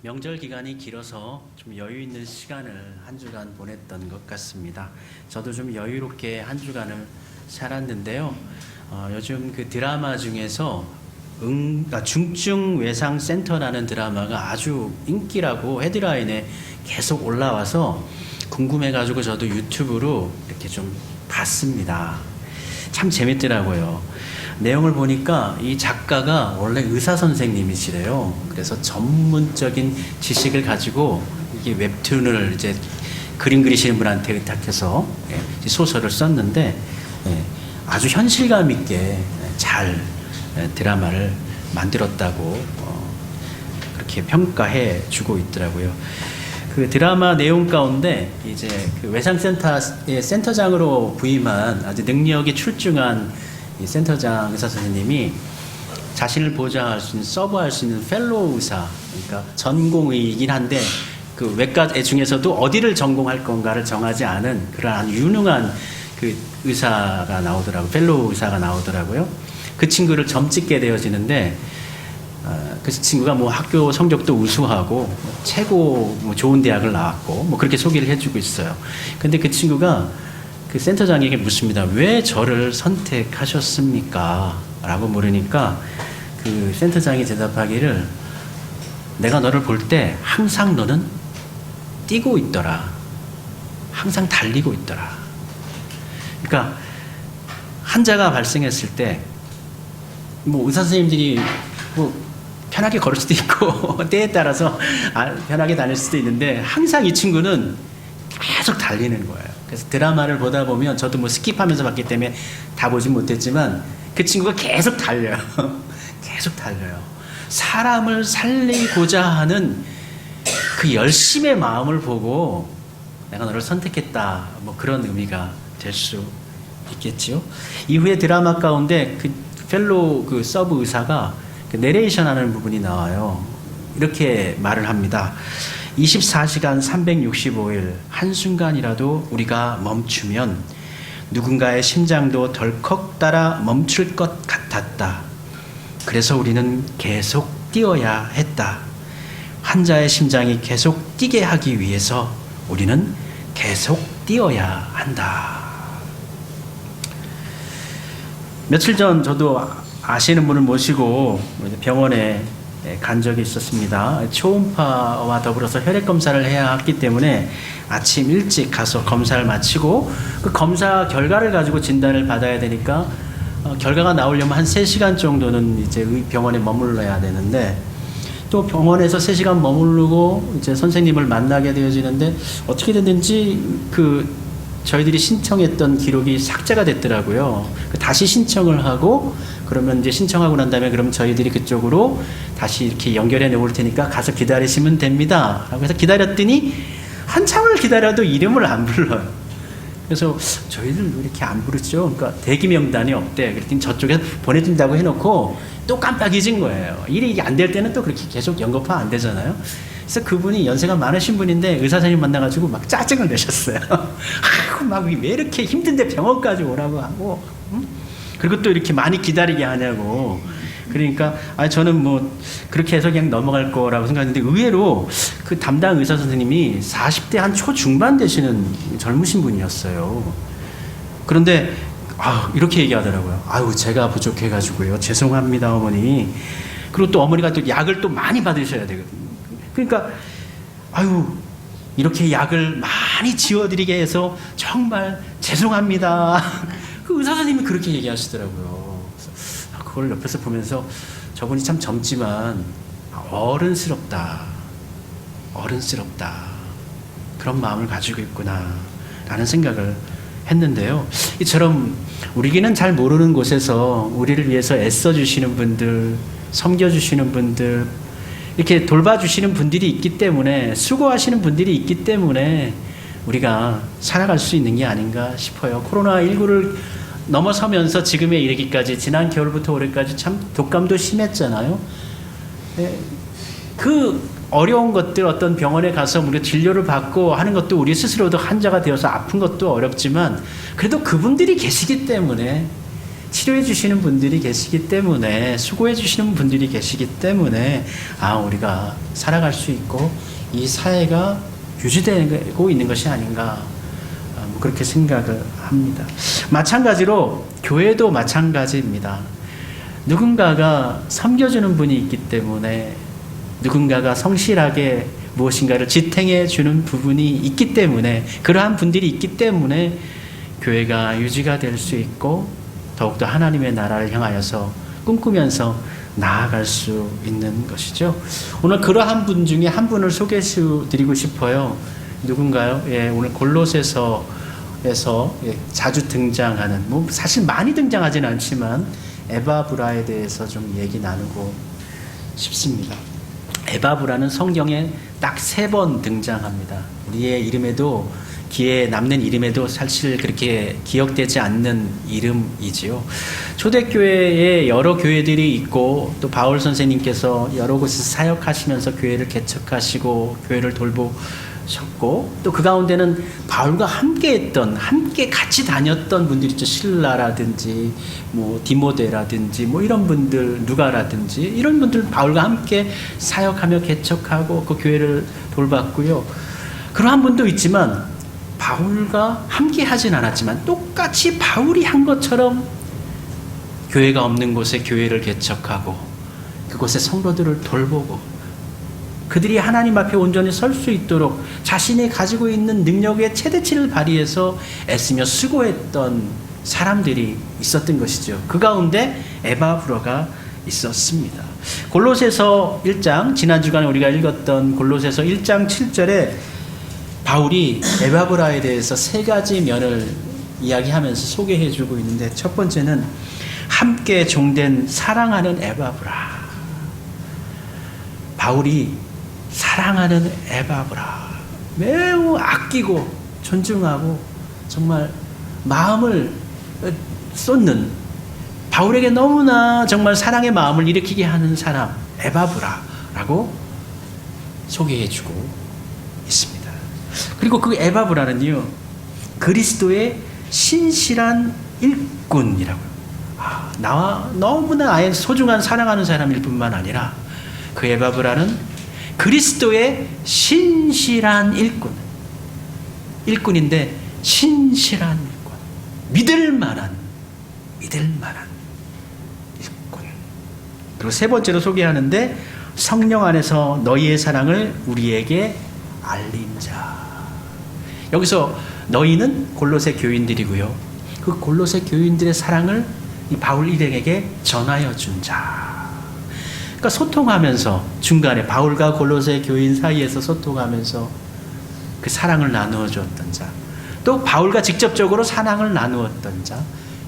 명절 기간이 길어서 좀 여유 있는 시간을 한 주간 보냈던 것 같습니다. 저도 좀 여유롭게 한 주간을 살았는데요. 요즘 그 드라마 중에서 중증 외상 센터라는 드라마가 아주 인기라고 헤드라인에 계속 올라와서 궁금해가지고 저도 유튜브로 이렇게 좀 봤습니다. 참 재밌더라고요. 내용을 보니까 이 작가가 원래 의사 선생님이시래요. 그래서 전문적인 지식을 가지고 이게 웹툰을 이제 그림 그리시는 분한테 의탁해서 소설을 썼는데 아주 현실감 있게 잘 드라마를 만들었다고 그렇게 평가해 주고 있더라고요. 그 드라마 내용 가운데 이제 그 외상센터의 센터장으로 부임한 아주 능력이 출중한 이 센터장 의사 선생님이 자신을 보좌할 수 있는, 서브할 수 있는 펠로우 의사, 그러니까 전공의이긴 한데 그 외과 중에서도 어디를 전공할 건가를 정하지 않은 그러한 유능한 그 의사가 나오더라고요. 펠로우 의사가 나오더라고요. 그 친구를 점찍게 되어지는데 그 친구가 뭐 학교 성적도 우수하고 최고 뭐 좋은 대학을 나왔고 뭐 그렇게 소개를 해주고 있어요. 근데 그 친구가 그 센터장에게 묻습니다. 왜 저를 선택하셨습니까? 라고 물으니까 그 센터장이 대답하기를 내가 너를 볼 때 항상 너는 뛰고 있더라. 항상 달리고 있더라. 그러니까 환자가 발생했을 때 뭐 의사 선생님들이 뭐 편하게 걸을 수도 있고 때에 따라서 편하게 다닐 수도 있는데 항상 이 친구는 계속 달리는 거예요. 그래서 드라마를 보다 보면 저도 뭐 스킵하면서 봤기 때문에 다 보진 못했지만 그 친구가 계속 달려요. 계속 달려요. 사람을 살리고자 하는 그 열심의 마음을 보고 내가 너를 선택했다. 뭐 그런 의미가 될 수 있겠지요. 이후에 드라마 가운데 그 펠로우 그 서브 의사가 그 내레이션 하는 부분이 나와요. 이렇게 말을 합니다. 24시간 365일 한순간이라도 우리가 멈추면 누군가의 심장도 덜컥 따라 멈출 것 같았다. 그래서 우리는 계속 뛰어야 했다. 환자의 심장이 계속 뛰게 하기 위해서 우리는 계속 뛰어야 한다. 며칠 전 저도 아시는 분을 모시고 병원에 간 적이 있었습니다. 초음파와 더불어서 혈액 검사를 해야 했기 때문에 아침 일찍 가서 검사를 마치고 그 검사 결과를 가지고 진단을 받아야 되니까 결과가 나오려면 한 3시간 정도는 이제 병원에 머물러야 되는데 또 병원에서 3시간 머무르고 이제 선생님을 만나게 되어지는데 어떻게 됐는지 그 저희들이 신청했던 기록이 삭제가 됐더라고요. 다시 신청을 하고 그러면 이제 신청하고 난 다음에 그럼 저희들이 그쪽으로 다시 이렇게 연결해 놓을 테니까 가서 기다리시면 됩니다. 라고 해서 기다렸더니 한참을 기다려도 이름을 안 불러요. 그래서 저희들 왜 이렇게 안 부르죠? 그러니까 대기 명단이 없대. 그랬더니 저쪽에 보내준다고 해놓고 또 깜빡 잊은 거예요. 일이 안 될 때는 또 그렇게 계속 연거파 안 되잖아요. 그래서 그분이 연세가 많으신 분인데 의사 선생님 만나가지고 막 짜증을 내셨어요. 아이고 막 왜 이렇게 힘든데 병원까지 오라고 하고, 응? 그리고 또 이렇게 많이 기다리게 하냐고. 그러니까 저는 뭐 그렇게 해서 그냥 넘어갈 거라고 생각했는데 의외로 그 담당 의사 선생님이 40대 한 초중반 되시는 젊으신 분이었어요. 그런데 이렇게 얘기하더라고요. 아유 제가 부족해가지고요. 죄송합니다 어머니. 그리고 또 어머니가 또 약을 또 많이 받으셔야 되거든요. 그러니까 이렇게 약을 많이 지워드리게 해서 정말 죄송합니다. 그 의사 선생님이 그렇게 얘기하시더라고요. 그래서 그걸 옆에서 보면서 저분이 참 젊지만 어른스럽다. 그런 마음을 가지고 있구나 라는 생각을 했는데요. 이처럼 우리에게는 잘 모르는 곳에서 우리를 위해서 애써주시는 분들, 섬겨주시는 분들, 이렇게 돌봐주시는 분들이 있기 때문에, 수고하시는 분들이 있기 때문에 우리가 살아갈 수 있는 게 아닌가 싶어요. 코로나19를 넘어서면서 지금에 이르기까지 지난 겨울부터 올해까지 참 독감도 심했잖아요. 그 어려운 것들, 어떤 병원에 가서 우리가 진료를 받고 하는 것도 우리 스스로도 환자가 되어서 아픈 것도 어렵지만 그래도 그분들이 계시기 때문에 치료해 주시는 분들이 계시기 때문에, 수고해 주시는 분들이 계시기 때문에 우리가 살아갈 수 있고 이 사회가 유지되고 있는 것이 아닌가, 그렇게 생각을 합니다. 마찬가지로 교회도 마찬가지입니다. 누군가가 섬겨주는 분이 있기 때문에, 누군가가 성실하게 무엇인가를 지탱해 주는 부분이 있기 때문에, 그러한 분들이 있기 때문에 교회가 유지가 될 수 있고 더욱더 하나님의 나라를 향하여서 꿈꾸면서 나아갈 수 있는 것이죠. 오늘 그러한 분 중에 한 분을 소개해 드리고 싶어요. 누군가요? 오늘 골로새서에서 자주 등장하는, 사실 많이 등장하진 않지만 에바브라에 대해서 좀 얘기 나누고 싶습니다. 에바브라는 성경에 딱 3번 등장합니다. 우리의 이름에도, 기에 남는 이름에도 사실 그렇게 기억되지 않는 이름이지요. 초대교회에 여러 교회들이 있고, 또 바울 선생님께서 여러 곳에서 사역하시면서 교회를 개척하시고 교회를 돌보셨고, 또 그 가운데는 바울과 함께 같이 다녔던 분들이 있죠. 실라라든지 디모데라든지 이런 분들, 누가라든지 이런 분들 바울과 함께 사역하며 개척하고 그 교회를 돌봤고요. 그러한 분도 있지만 바울과 함께 하진 않았지만 똑같이 바울이 한 것처럼 교회가 없는 곳에 교회를 개척하고 그곳에 성도들을 돌보고 그들이 하나님 앞에 온전히 설 수 있도록 자신이 가지고 있는 능력의 최대치를 발휘해서 애쓰며 수고했던 사람들이 있었던 것이죠. 그 가운데 에바브라가 있었습니다. 골로새서 1장, 지난 주간에 우리가 읽었던 골로새서 1장 7절에 바울이 에바브라에 대해서 3가지 면을 이야기하면서 소개해주고 있는데, 첫 번째는 함께 종된 사랑하는 에바브라. 바울이 사랑하는 에바브라, 매우 아끼고 존중하고 정말 마음을 쏟는, 바울에게 너무나 정말 사랑의 마음을 일으키게 하는 사람 에바브라라고 소개해주고 있습니다. 그리고 그 에바브라는요, 그리스도의 신실한 일꾼이라고요. 나와 너무나 아예 소중한 사랑하는 사람일 뿐만 아니라 그 에바브라는 그리스도의 신실한 일꾼인데 신실한 일꾼, 믿을 만한 일꾼. 그리고 3번째로 소개하는데, 성령 안에서 너희의 사랑을 우리에게 알린 자. 여기서 너희는 골로새 교인들이고요, 그 골로새 교인들의 사랑을 이 바울 일행에게 전하여 준 자. 그러니까 소통하면서, 중간에 바울과 골로새 교인 사이에서 소통하면서 그 사랑을 나누어 주었던 자, 또 바울과 직접적으로 사랑을 나누었던 자,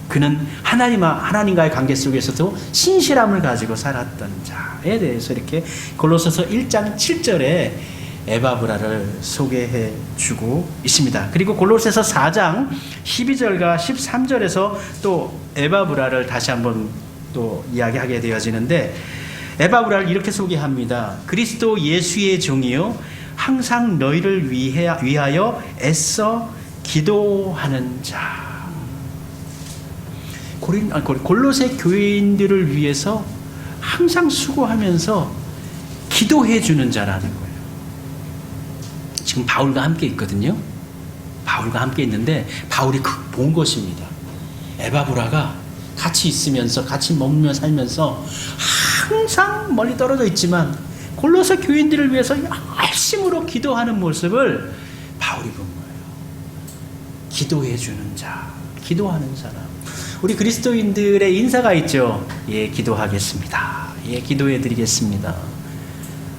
그는 하나님과의 관계 속에서도 신실함을 가지고 살았던 자에 대해서 이렇게 골로새서 1장 7절에 에바브라를 소개해 주고 있습니다. 그리고 골로새서 4장 12절과 13절에서 또 에바브라를 다시 한번 또 이야기하게 되어지는데, 에바브라를 이렇게 소개합니다. 그리스도 예수의 종이요 항상 너희를 위하여 애써 기도하는 자. 골로새 교인들을 위해서 항상 수고하면서 기도해 주는 자라는 거예요. 지금 바울과 함께 있거든요. 바울과 함께 있는데 바울이 본 것입니다. 에바브라가 같이 있으면서, 같이 머물며 살면서 항상 멀리 떨어져 있지만 골로새 교인들을 위해서 열심으로 기도하는 모습을 바울이 본 거예요. 기도해 주는 자, 기도하는 사람. 우리 그리스도인들의 인사가 있죠. 예, 기도하겠습니다. 예, 기도해 드리겠습니다.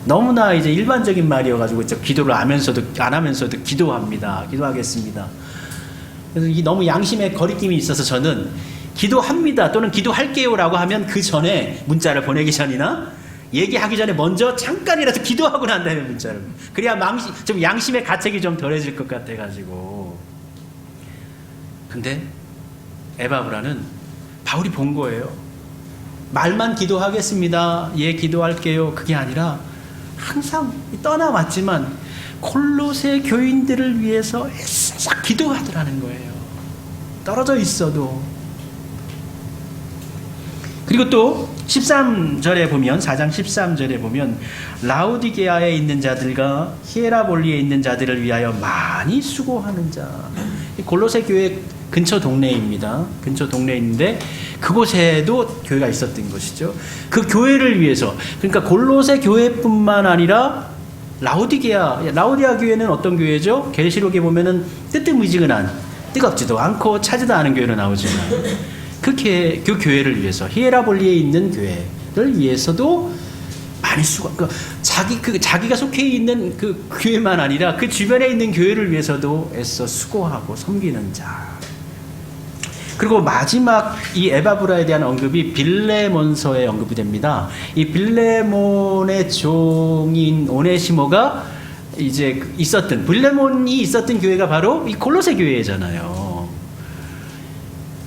너무나 이제 일반적인 말이어가지고 기도를 안 하면서도 기도합니다. 기도하겠습니다. 그래서 이 너무 양심의 거리낌이 있어서 저는 기도합니다 또는 기도할게요라고 하면 그 전에 문자를 보내기 전이나 얘기하기 전에 먼저 잠깐이라도 기도하고 난 다음에 문자를. 그래야 좀 양심의 가책이 좀 덜해질 것 같아가지고. 근데 에바브라는 바울이 본 거예요. 말만 기도하겠습니다. 예, 기도할게요. 그게 아니라 항상 떠나왔지만 골로새 교인들을 위해서 애써 기도하더라는 거예요. 떨어져 있어도 그리고 또 13절에 보면 4장 13절에 보면 라우디게아에 있는 자들과 히에라볼리에 있는 자들을 위하여 많이 수고하는 자. 골로새 교회 근처 동네입니다. 근처 동네에 있는데 그곳에도 교회가 있었던 것이죠. 그 교회를 위해서, 그러니까 골로새 교회뿐만 아니라 라우디게아 교회는 어떤 교회죠? 계시록에 보면은 뜨뜻미지근한, 뜨겁지도 않고 차지도 않은 교회로 나오지만 그 교회를 위해서, 히에라볼리에 있는 교회를 위해서도 많이 수고, 자기가 속해 있는 그 교회만 아니라 그 주변에 있는 교회를 위해서도 애써 수고하고 섬기는 자. 그리고 마지막 이 에바브라에 대한 언급이 빌레몬서에 언급이 됩니다. 이 빌레몬의 종인 오네시모가 이제 빌레몬이 있었던 교회가 바로 이 골로새 교회잖아요.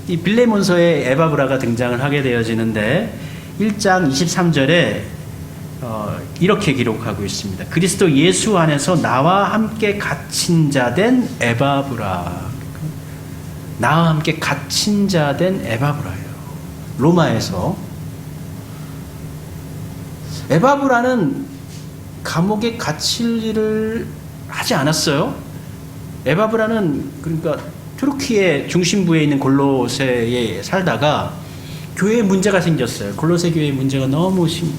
이 빌레몬서에 에바브라가 등장을 하게 되어지는데 1장 23절에 이렇게 기록하고 있습니다. 그리스도 예수 안에서 나와 함께 갇힌 자 된 에바브라. 나와 함께 갇힌 자 된 에바브라예요. 로마에서. 에바브라는 감옥에 갇힐 일을 하지 않았어요. 에바브라는 그러니까 튀르키예 중심부에 있는 골로새에 살다가 교회에 문제가 생겼어요. 골로새 교회에 문제가 너무 심해요.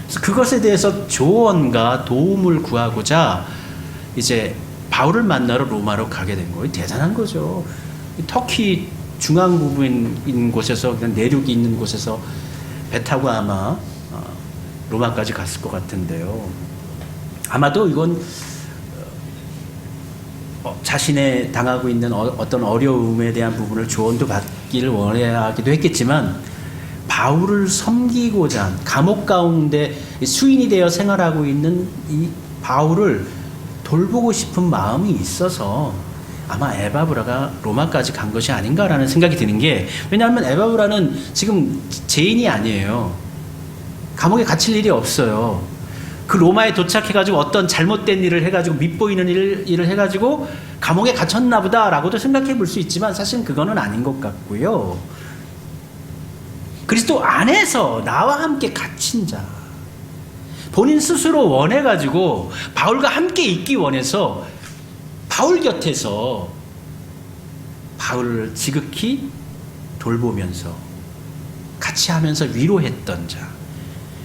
그래서 그것에 대해서 조언과 도움을 구하고자 이제 바울을 만나러 로마로 가게 된 거예요. 대단한 거죠. 터키 중앙 부분인 곳에서, 그냥 내륙이 있는 곳에서 배 타고 아마 로마까지 갔을 것 같은데요. 아마도 이건 자신의 당하고 있는 어떤 어려움에 대한 부분을 조언도 받기를 원하기도 했겠지만, 바울을 섬기고자 한, 감옥 가운데 수인이 되어 생활하고 있는 이 바울을 돌보고 싶은 마음이 있어서 아마 에바브라가 로마까지 간 것이 아닌가라는 생각이 드는 게, 왜냐하면 에바브라는 지금 죄인이 아니에요. 감옥에 갇힐 일이 없어요. 그 로마에 도착해가지고 어떤 잘못된 일을 해가지고, 밉보이는 일을 해가지고 감옥에 갇혔나 보다라고도 생각해 볼 수 있지만 사실은 그거는 아닌 것 같고요. 그리스도 안에서 나와 함께 갇힌 자, 본인 스스로 원해가지고 바울과 함께 있기 원해서 바울 곁에서 바울을 지극히 돌보면서 같이 하면서 위로했던 자.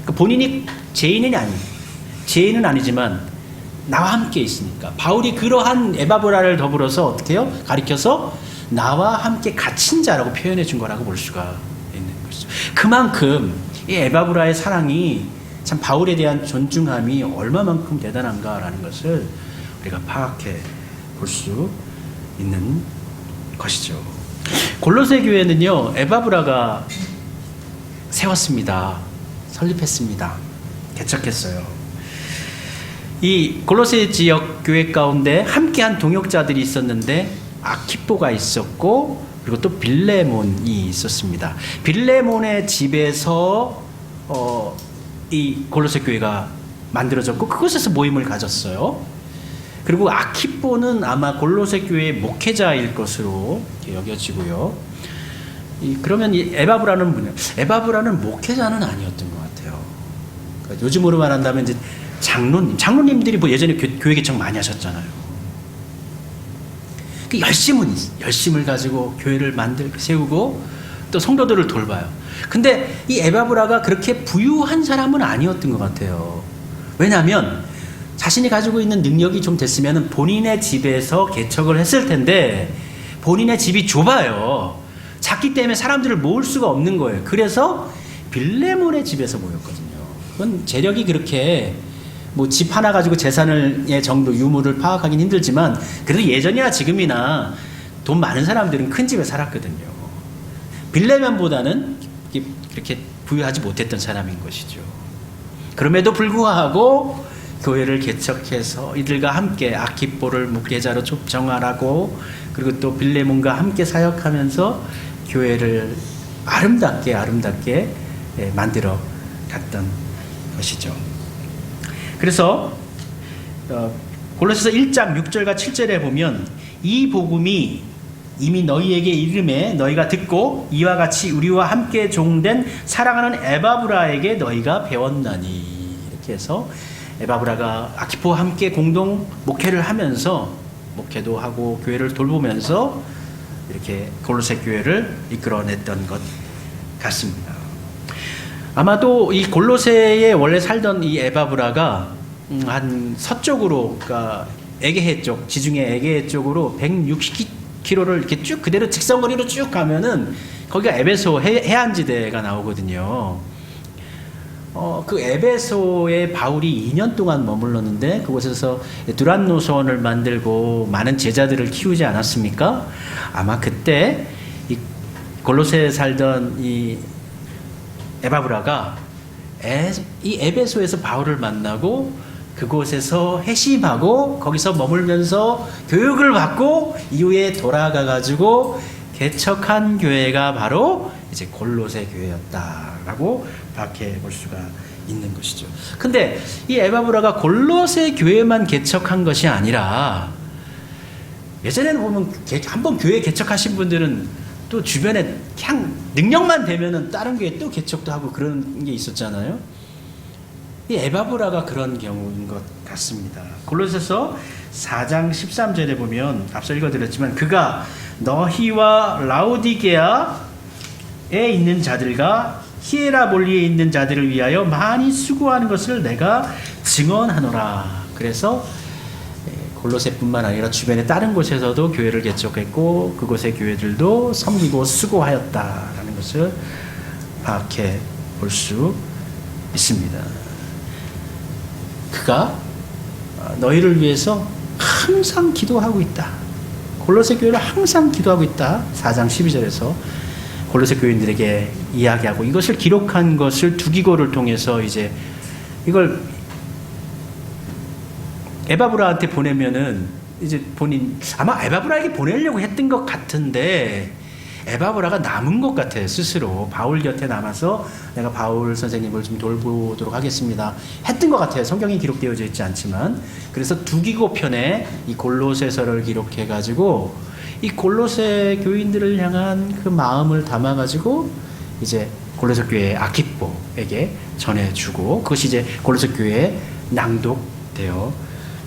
그러니까 본인이 죄인은 아니지만 나와 함께 있으니까 바울이 그러한 에바브라를 더불어서 어떻게 해요? 가리켜서 나와 함께 갇힌 자라고 표현해 준 거라고 볼 수가 있는 것이죠. 그만큼 이 에바브라의 사랑이 참 바울에 대한 존중함이 얼마만큼 대단한가라는 것을 우리가 파악해 볼 수 있는 것이죠. 골로새 교회는요, 에바브라가 세웠습니다. 설립했습니다. 개척했어요. 이 골로새 지역 교회 가운데 함께한 동역자들이 있었는데 아키포가 있었고, 그리고 또 빌레몬이 있었습니다. 빌레몬의 집에서 이 골로새 교회가 만들어졌고 그곳에서 모임을 가졌어요. 그리고 아키포는 아마 골로새 교회의 목회자일 것으로 여겨지고요. 그러면 이 에바브라는 목회자는 아니었던 것 같아요. 그러니까 요즘으로 말한다면 이제 장로님들이 뭐 예전에 교회 개척 많이 하셨잖아요. 그 열심을 가지고 교회를 세우고 또 성도들을 돌봐요. 근데 이 에바브라가 그렇게 부유한 사람은 아니었던 것 같아요. 왜냐하면 자신이 가지고 있는 능력이 좀 됐으면 본인의 집에서 개척을 했을 텐데, 본인의 집이 좁아요. 작기 때문에 사람들을 모을 수가 없는 거예요. 그래서 빌레몬의 집에서 모였거든요. 그건 재력이 그렇게 뭐 집 하나 가지고 재산의 정도 유무를 파악하기는 힘들지만, 그래도 예전이나 지금이나 돈 많은 사람들은 큰 집에 살았거든요. 빌레몬보다는 그렇게 부유하지 못했던 사람인 것이죠. 그럼에도 불구하고 교회를 개척해서 이들과 함께 아키포를 목회자로 정하라고, 그리고 또 빌레몬과 함께 사역하면서 교회를 아름답게 만들어 갔던 것이죠. 그래서 골로새서 1장 6절과 7절에 보면 이 복음이 이미 너희에게 이름에 너희가 듣고 이와 같이 우리와 함께 종된 사랑하는 에바브라에게 너희가 배웠나니. 이렇게 해서 에바브라가 아키포와 함께 공동 목회를 하면서 목회도 하고 교회를 돌보면서 이렇게 골로새 교회를 이끌어냈던 것 같습니다. 아마도 이 골로새에 원래 살던 이 에바브라가 한 서쪽으로, 그러니까 에게해 쪽, 지중해 에게해 쪽으로 160km를 이렇게 쭉 그대로 직선거리로 쭉 가면은 거기가 에베소 해안지대가 나오거든요. 그 에베소에 바울이 2년 동안 머물렀는데 그곳에서 두란노선을 만들고 많은 제자들을 키우지 않았습니까? 아마 그때 이 골로새에 살던 이 에바브라가 이 에베소에서 바울을 만나고 그곳에서 회심하고 거기서 머물면서 교육을 받고 이후에 돌아가 가지고 개척한 교회가 바로 이제 골로새 교회였다라고 밝혀 볼 수가 있는 것이죠. 근데 이 에바브라가 골로새 교회만 개척한 것이 아니라 예전에는 보면 한번 교회 개척하신 분들은 또 주변에 그냥 능력만 되면은 다른 교회 또 개척도 하고 그런 게 있었잖아요. 이 에바브라가 그런 경우인 것 같습니다. 골로새서 4장 13절에 보면 앞서 읽어드렸지만 그가 너희와 라오디게아에 있는 자들과 히에라볼리에 있는 자들을 위하여 많이 수고하는 것을 내가 증언하노라. 그래서 골로새뿐만 아니라 주변의 다른 곳에서도 교회를 개척했고 그곳의 교회들도 섬기고 수고하였다라는 것을 파악해 볼 수 있습니다. 그가 너희를 위해서 항상 기도하고 있다. 골로새 교회를 항상 기도하고 있다. 4장 12절에서 골로새 교인들에게 이야기하고 이것을 기록한 것을 두기고를 통해서 이제 이걸 에바브라한테 보내면은 이제 본인 아마 에바브라에게 보내려고 했던 것 같은데 에바브라가 남은 것 같아요. 스스로 바울 곁에 남아서 내가 바울 선생님을 좀 돌보도록 하겠습니다 했던 것 같아요. 성경에 기록되어져 있지 않지만 그래서 두기고 편에 이 골로새서를 기록해 가지고 이 골로새 교인들을 향한 그 마음을 담아 가지고 이제 골로새 교회 아키포에게 전해주고 그것이 이제 골로새 교회에 낭독되어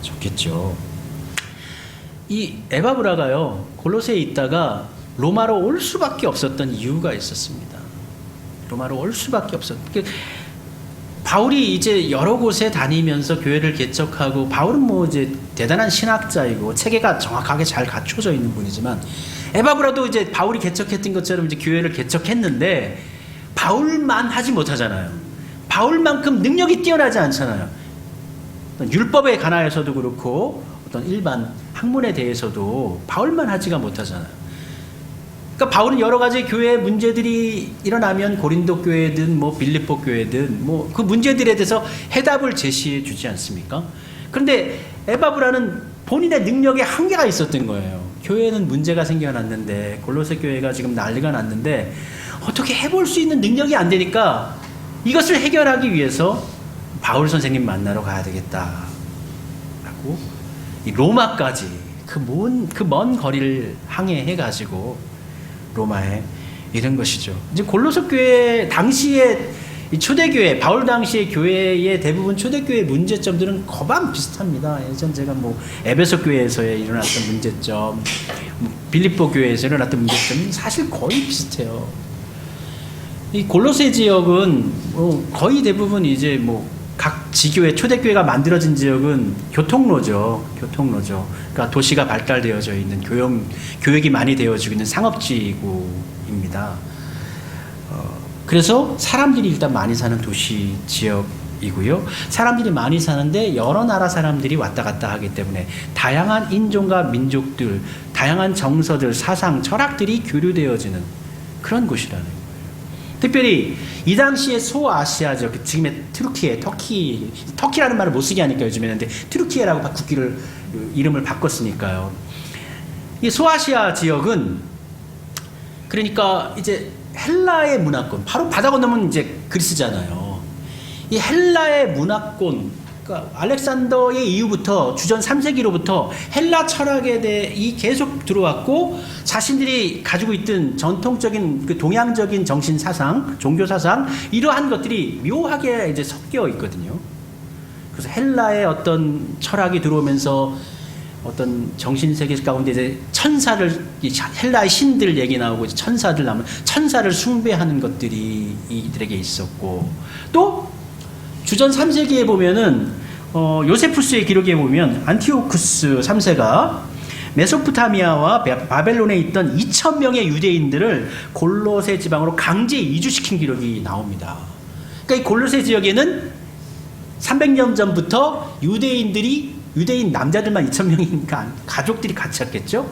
좋겠죠. 이 에바브라가요 골로새에 있다가 로마로 올 수밖에 없었던 이유가 있었습니다. 로마로 올 수밖에 바울이 이제 여러 곳에 다니면서 교회를 개척하고 바울은 뭐 이제 대단한 신학자이고 체계가 정확하게 잘 갖춰져 있는 분이지만 에바브라도 이제 바울이 개척했던 것처럼 이제 교회를 개척했는데 바울만 하지 못하잖아요. 바울만큼 능력이 뛰어나지 않잖아요. 율법에 관하여서도 그렇고 어떤 일반 학문에 대해서도 바울만 하지가 못하잖아요. 그러니까 바울은 여러 가지 교회 문제들이 일어나면 고린도 교회든 뭐 빌립보 교회든 뭐 그 문제들에 대해서 해답을 제시해 주지 않습니까? 그런데 에바브라는 본인의 능력에 한계가 있었던 거예요. 교회는 문제가 생겨났는데 골로새 교회가 지금 난리가 났는데 어떻게 해볼 수 있는 능력이 안 되니까 이것을 해결하기 위해서 바울 선생님 만나러 가야 되겠다라고 이 로마까지 그 먼 거리를 항해해 가지고 로마에 이른 것이죠. 이제 골로새 교회 당시에 이 초대교회 바울 당시의 교회의 대부분 초대교회 문제점들은 거반 비슷합니다. 예전 제가 뭐 에베소 교회에서의 일어났던 문제점, 빌립보 교회에서 일어났던 문제점은 사실 거의 비슷해요. 이 골로새 지역은 거의 대부분 이제 뭐 각 지교회 초대교회가 만들어진 지역은 교통로죠. 그러니까 도시가 발달되어져 있는 교역이 많이 되어지고 있는 상업지구입니다. 그래서 사람들이 일단 많이 사는 도시 지역이고요. 사람들이 많이 사는데 여러 나라 사람들이 왔다 갔다 하기 때문에 다양한 인종과 민족들, 다양한 정서들, 사상, 철학들이 교류되어지는 그런 곳이라는 거예요. 특별히 이 당시에 소아시아죠. 지금의 터키라는 말을 못 쓰게 하니까 요즘에는 트루키에라고 국기를 이름을 바꿨으니까요. 이 소아시아 지역은 그러니까 이제 헬라의 문화권, 바로 바다 건너면 이제 그리스잖아요. 이 헬라의 문화권, 그러니까 알렉산더의 이후부터 주전 3세기로부터 헬라 철학에 대해 계속 들어왔고 자신들이 가지고 있던 전통적인 그 동양적인 정신 사상, 종교 사상 이러한 것들이 묘하게 이제 섞여 있거든요. 그래서 헬라의 어떤 철학이 들어오면서 어떤 정신 세계 가운데 이제 천사를 헬라의 신들 얘기 나오고 천사들 나오면 천사를 숭배하는 것들이 이들에게 있었고 또 주전 3세기에 보면은 요세푸스의 기록에 보면 안티오쿠스 3세가 메소포타미아와 바벨론에 있던 2,000명의 유대인들을 골로새 지방으로 강제 이주시킨 기록이 나옵니다. 그러니까 이 골로새 지역에는 300년 전부터 유대인 남자들만 2,000명이니까 가족들이 같이 왔겠죠.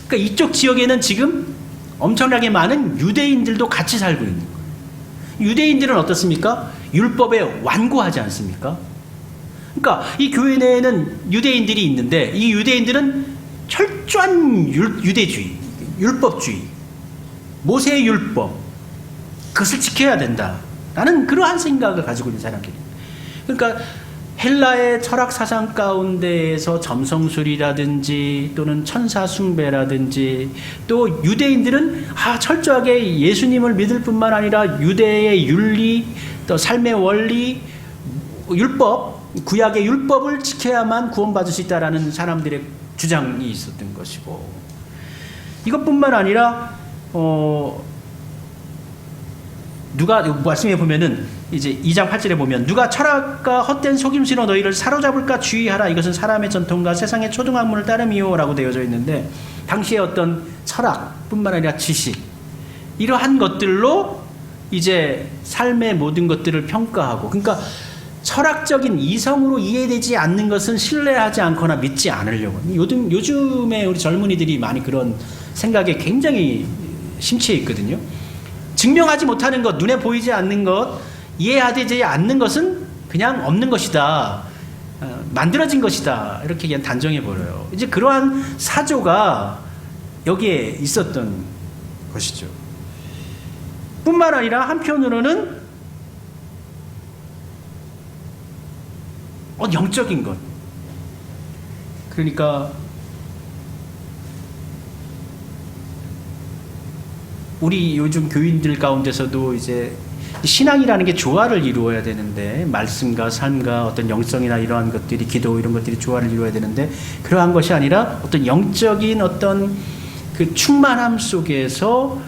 그러니까 이쪽 지역에는 지금 엄청나게 많은 유대인들도 같이 살고 있는 거예요. 유대인들은 어떻습니까? 율법에 완고하지 않습니까? 그러니까 이 교회 내에는 유대인들이 있는데 이 유대인들은 철저한 유대주의, 율법주의, 모세의 율법 그것을 지켜야 된다라는 그러한 생각을 가지고 있는 사람들이. 그러니까 헬라의 철학 사상 가운데에서 점성술이라든지 또는 천사 숭배라든지 또 유대인들은 철저하게 예수님을 믿을 뿐만 아니라 유대의 윤리 또 삶의 원리 율법 구약의 율법을 지켜야만 구원받을 수 있다라는 사람들의 주장이 있었던 것이고 이것뿐만 아니라 누가 말씀해 보면은 이제 2장 8절에 보면 누가 철학과 헛된 속임수로 너희를 사로잡을까 주의하라 이것은 사람의 전통과 세상의 초등학문을 따름이요라고 되어져 있는데 당시에 어떤 철학뿐만 아니라 지식 이러한 것들로 이제 삶의 모든 것들을 평가하고 그러니까 철학적인 이성으로 이해되지 않는 것은 신뢰하지 않거나 믿지 않으려고 요즘에 우리 젊은이들이 많이 그런 생각에 굉장히 심취해 있거든요. 증명하지 못하는 것, 눈에 보이지 않는 것, 이해하지 않는 것은 그냥 없는 것이다. 만들어진 것이다. 이렇게 그냥 단정해버려요. 이제 그러한 사조가 여기에 있었던 것이죠. 뿐만 아니라 한편으로는 영적인 것. 그러니까 우리 요즘 교인들 가운데서도 이제 신앙이라는 게 조화를 이루어야 되는데 말씀과 삶과 어떤 영성이나 이러한 것들이 기도 이런 것들이 조화를 이루어야 되는데 그러한 것이 아니라 어떤 영적인 어떤 그 충만함 속에서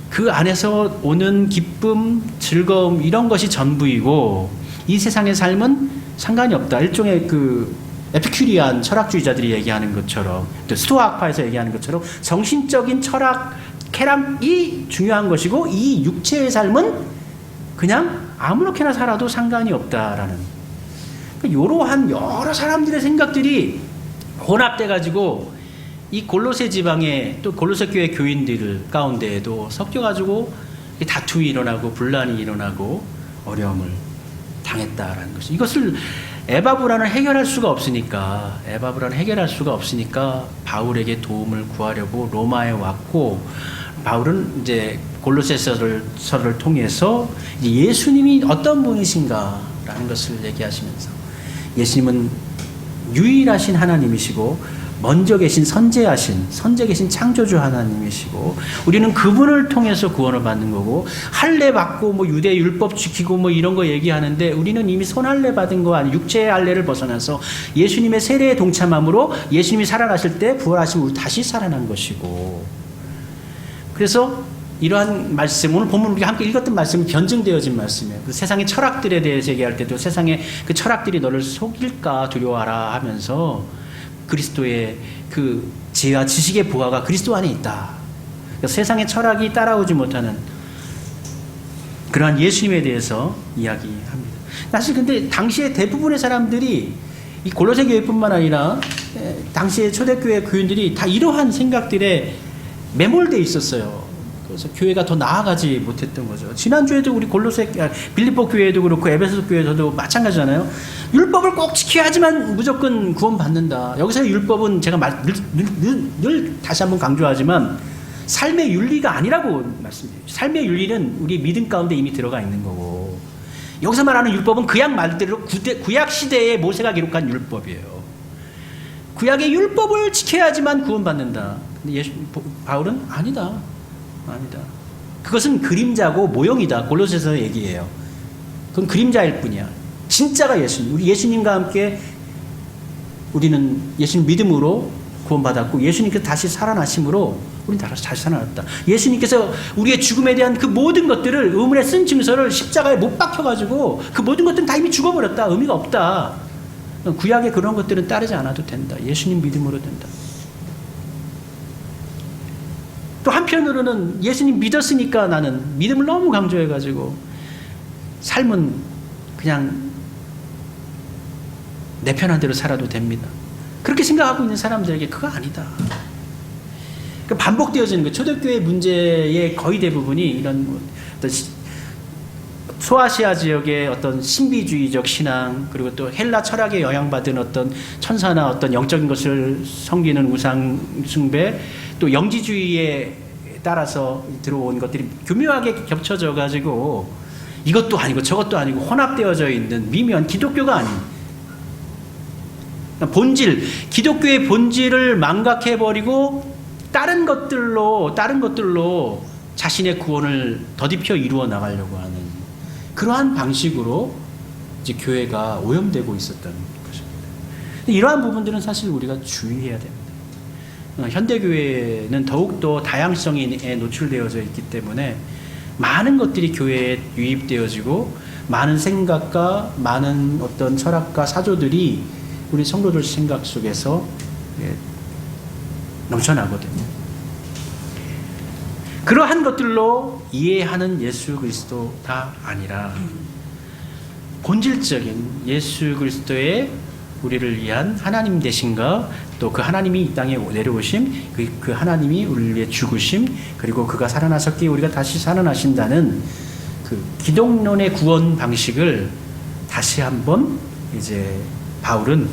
그 안에서 오는 기쁨, 즐거움 이런 것이 전부이고 이 세상의 삶은 상관이 없다. 일종의 그 에피큐리안 철학주의자들이 얘기하는 것처럼 또 스토아학파에서 얘기하는 것처럼 정신적인 철학 쾌락이 중요한 것이고 이 육체의 삶은 그냥 아무렇게나 살아도 상관이 없다라는 이러한 여러 사람들의 생각들이 혼합돼 가지고 이 골로새 지방에 또 골로새 교회 교인들 가운데에도 섞여 가지고 다툼이 일어나고 분란이 일어나고 어려움을 당했다라는 것이 이것을 에바브라는 해결할 수가 없으니까 바울에게 도움을 구하려고 로마에 왔고 바울은 이제 골로새서를 통해서 예수님이 어떤 분이신가라는 것을 얘기하시면서 예수님은 유일하신 하나님이시고 먼저 계신 선제 계신 창조주 하나님이시고 우리는 그분을 통해서 구원을 받는 거고 할례 받고 뭐 유대 율법 지키고 뭐 이런 거 얘기하는데 우리는 이미 손할례 받은 거 아니 육체의 할례를 벗어나서 예수님의 세례에 동참함으로 예수님이 살아나실 때 부활하시면 우리 다시 살아난 것이고 그래서 이러한 말씀 오늘 본문 우리가 함께 읽었던 말씀은 변증되어진 말씀이에요. 세상의 철학들에 대해서 얘기할 때도 세상의 그 철학들이 너를 속일까 두려워하라 하면서 그리스도의 그 지혜와 지식의 보화가 그리스도 안에 있다. 그러니까 세상의 철학이 따라오지 못하는 그러한 예수님에 대해서 이야기합니다. 사실 근데 당시에 대부분의 사람들이 이 골로새 교회뿐만 아니라 당시의 초대교회 교인들이 다 이러한 생각들에 매몰되어 있었어요. 그래서 교회가 더 나아가지 못했던 거죠. 지난주에도 우리 빌립보 교회도 그렇고 에베소 교회에서도 마찬가지잖아요. 율법을 꼭 지켜야지만 무조건 구원받는다. 여기서 율법은 제가 늘 다시 한번 강조하지만 삶의 윤리가 아니라고 말씀드려요. 삶의 윤리는 우리 믿음 가운데 이미 들어가 있는 거고 여기서 말하는 율법은 그약 말대로 구약 시대에 모세가 기록한 율법이에요. 구약의 율법을 지켜야지만 구원받는다. 근데 바울은 아니다. 그것은 그림자고 모형이다. 골로새서 얘기해요. 그건 그림자일 뿐이야. 진짜가 예수님. 우리 예수님과 함께 우리는 예수님 믿음으로 구원받았고 예수님께서 다시 살아나심으로 우리는 다시 살아났다. 예수님께서 우리의 죽음에 대한 그 모든 것들을 의문에 쓴 증서를 십자가에 못 박혀가지고 그 모든 것들은 다 이미 죽어버렸다. 의미가 없다. 구약의 그런 것들은 따르지 않아도 된다. 예수님 믿음으로 된다. 또 한편으로는 예수님 믿었으니까 나는 믿음을 너무 강조해가지고 삶은 그냥 내 편한 대로 살아도 됩니다. 그렇게 생각하고 있는 사람들에게 그거 아니다. 반복되어지는 거. 초대교회 문제의 거의 대부분이 이런 어떤 소아시아 지역의 어떤 신비주의적 신앙, 그리고 또 헬라 철학에 영향받은 어떤 천사나 어떤 영적인 것을 섬기는 우상 숭배, 또 영지주의에 따라서 들어온 것들이 교묘하게 겹쳐져 가지고 이것도 아니고 저것도 아니고 혼합되어져 있는 미묘한 기독교가 아닌 본질, 기독교의 본질을 망각해버리고 다른 것들로 자신의 구원을 더딥혀 이루어 나가려고 하는 그러한 방식으로 이제 교회가 오염되고 있었던 것입니다. 이러한 부분들은 사실 우리가 주의해야 됩니다. 현대교회는 더욱더 다양성에 노출되어져 있기 때문에 많은 것들이 교회에 유입되어지고 많은 생각과 많은 어떤 철학과 사조들이 우리 성도들 생각 속에서 넘쳐나거든요. 그러한 것들로 이해하는 예수 그리스도가 아니라 본질적인 예수 그리스도의 우리를 위한 하나님 되신가, 또 그 하나님이 이 땅에 내려오심, 그 하나님이 우리를 위해 죽으심, 그리고 그가 살아나셨기에 우리가 다시 살아나신다는 그 기독론의 구원 방식을 다시 한번 이제 바울은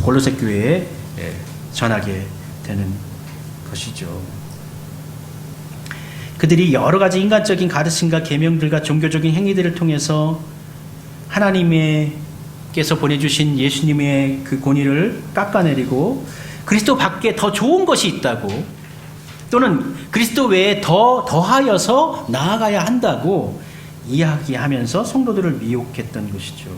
골로새 교회에 전하게 되는 것이죠. 그들이 여러 가지 인간적인 가르침과 계명들과 종교적인 행위들을 통해서 하나님께서 보내주신 예수님의 그 권위를 깎아내리고 그리스도 밖에 더 좋은 것이 있다고, 또는 그리스도 외에 더하여서 나아가야 한다고 이야기하면서 성도들을 미혹했던 것이죠.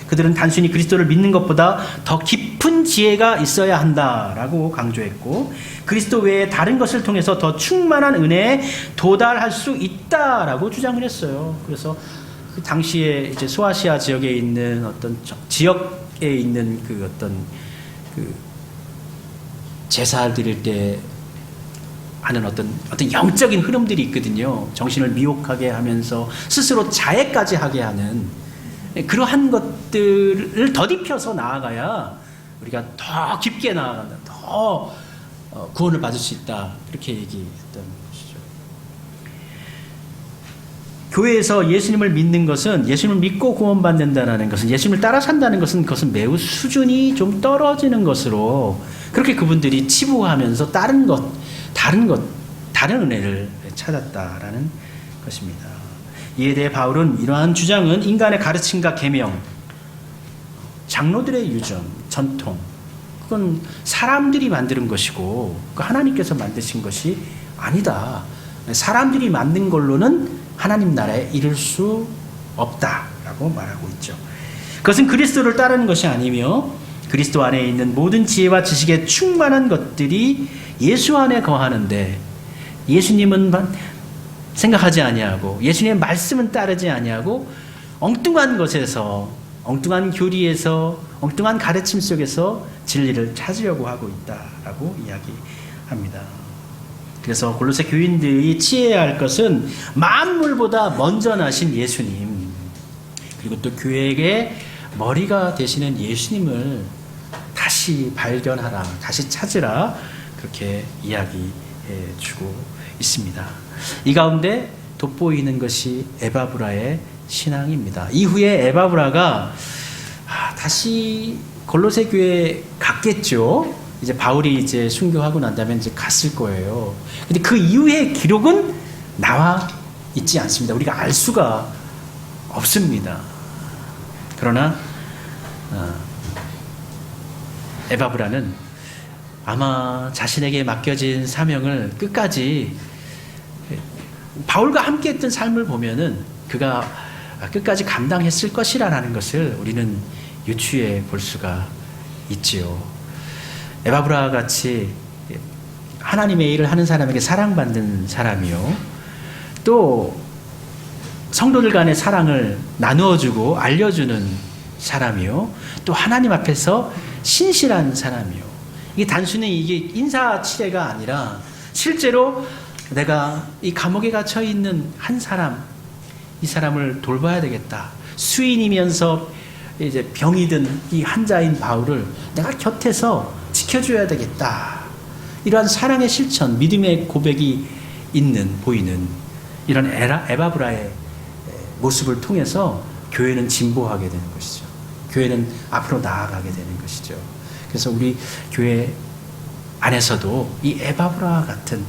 그들은 단순히 그리스도를 믿는 것보다 더 깊은 지혜가 있어야 한다라고 강조했고, 그리스도 외에 다른 것을 통해서 더 충만한 은혜에 도달할 수 있다라고 주장을 했어요. 그래서 그 당시에 이제 소아시아 지역에 있는 어떤 지역에 있는 그 어떤 그 제사 드릴 때 하는 어떤 영적인 흐름들이 있거든요. 정신을 미혹하게 하면서 스스로 자해까지 하게 하는 그러한 것들을 더딥혀서 나아가야 우리가 더 깊게 나아간다, 더 구원을 받을 수 있다, 이렇게 얘기했던 것이죠. 교회에서 예수님을 믿는 것은, 예수님을 믿고 구원받는다는 것은, 예수님을 따라 산다는 것은 그것은 매우 수준이 좀 떨어지는 것으로 그렇게 그분들이 치부하면서 다른 은혜를 찾았다라는 것입니다. 이에 대해 바울은 이러한 주장은 인간의 가르침과 계명, 장로들의 유전, 전통, 그건 사람들이 만드는 것이고 그 하나님께서 만드신 것이 아니다. 사람들이 만든 걸로는 하나님 나라에 이를 수 없다라고 말하고 있죠. 그것은 그리스도를 따르는 것이 아니며 그리스도 안에 있는 모든 지혜와 지식에 충만한 것들이 예수 안에 거하는데, 예수님은 생각하지 아니하고 예수님의 말씀은 따르지 아니하고 엉뚱한 것에서, 엉뚱한 교리에서, 엉뚱한 가르침 속에서 진리를 찾으려고 하고 있다라고 이야기합니다. 그래서 골로새 교인들이 치해야 할 것은 만물보다 먼저 나신 예수님, 그리고 또 교회의 머리가 되시는 예수님을 다시 발견하라, 다시 찾으라, 그렇게 이야기해 주고 있습니다. 이 가운데 돋보이는 것이 에바브라의 신앙입니다. 이후에 에바브라가 다시 골로새 교회에 갔겠죠. 이제 바울이 이제 순교하고 난 다음에 이제 갔을 거예요. 근데 그 이후의 기록은 나와 있지 않습니다. 우리가 알 수가 없습니다. 그러나 에바브라는 아마 자신에게 맡겨진 사명을 끝까지 바울과 함께 했던 삶을 보면은 그가 끝까지 감당했을 것이라는 것을 우리는 유추해 볼 수가 있지요. 에바브라 같이 하나님의 일을 하는 사람에게 사랑받는 사람이요, 또 성도들 간의 사랑을 나누어주고 알려주는 사람이요, 또 하나님 앞에서 신실한 사람이요. 이게 단순히 이게 인사치레가 아니라 실제로 내가 이 감옥에 갇혀 있는 한 사람, 이 사람을 돌봐야 되겠다. 수인이면서 이제 병이 든 이 환자인 바울을 내가 곁에서 지켜줘야 되겠다. 이러한 사랑의 실천, 믿음의 고백이 보이는 이런 에바브라의 모습을 통해서 교회는 진보하게 되는 것이죠. 교회는 앞으로 나아가게 되는 것이죠. 그래서 우리 교회 안에서도 이 에바브라 같은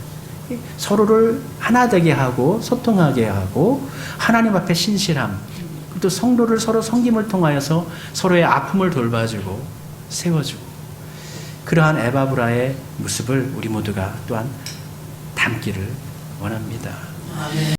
서로를 하나 되게 하고 소통하게 하고 하나님 앞에 신실함, 또 성도를 서로 섬김을 통하여서 서로의 아픔을 돌봐주고 세워주고, 그러한 에바브라의 모습을 우리 모두가 또한 담기를 원합니다.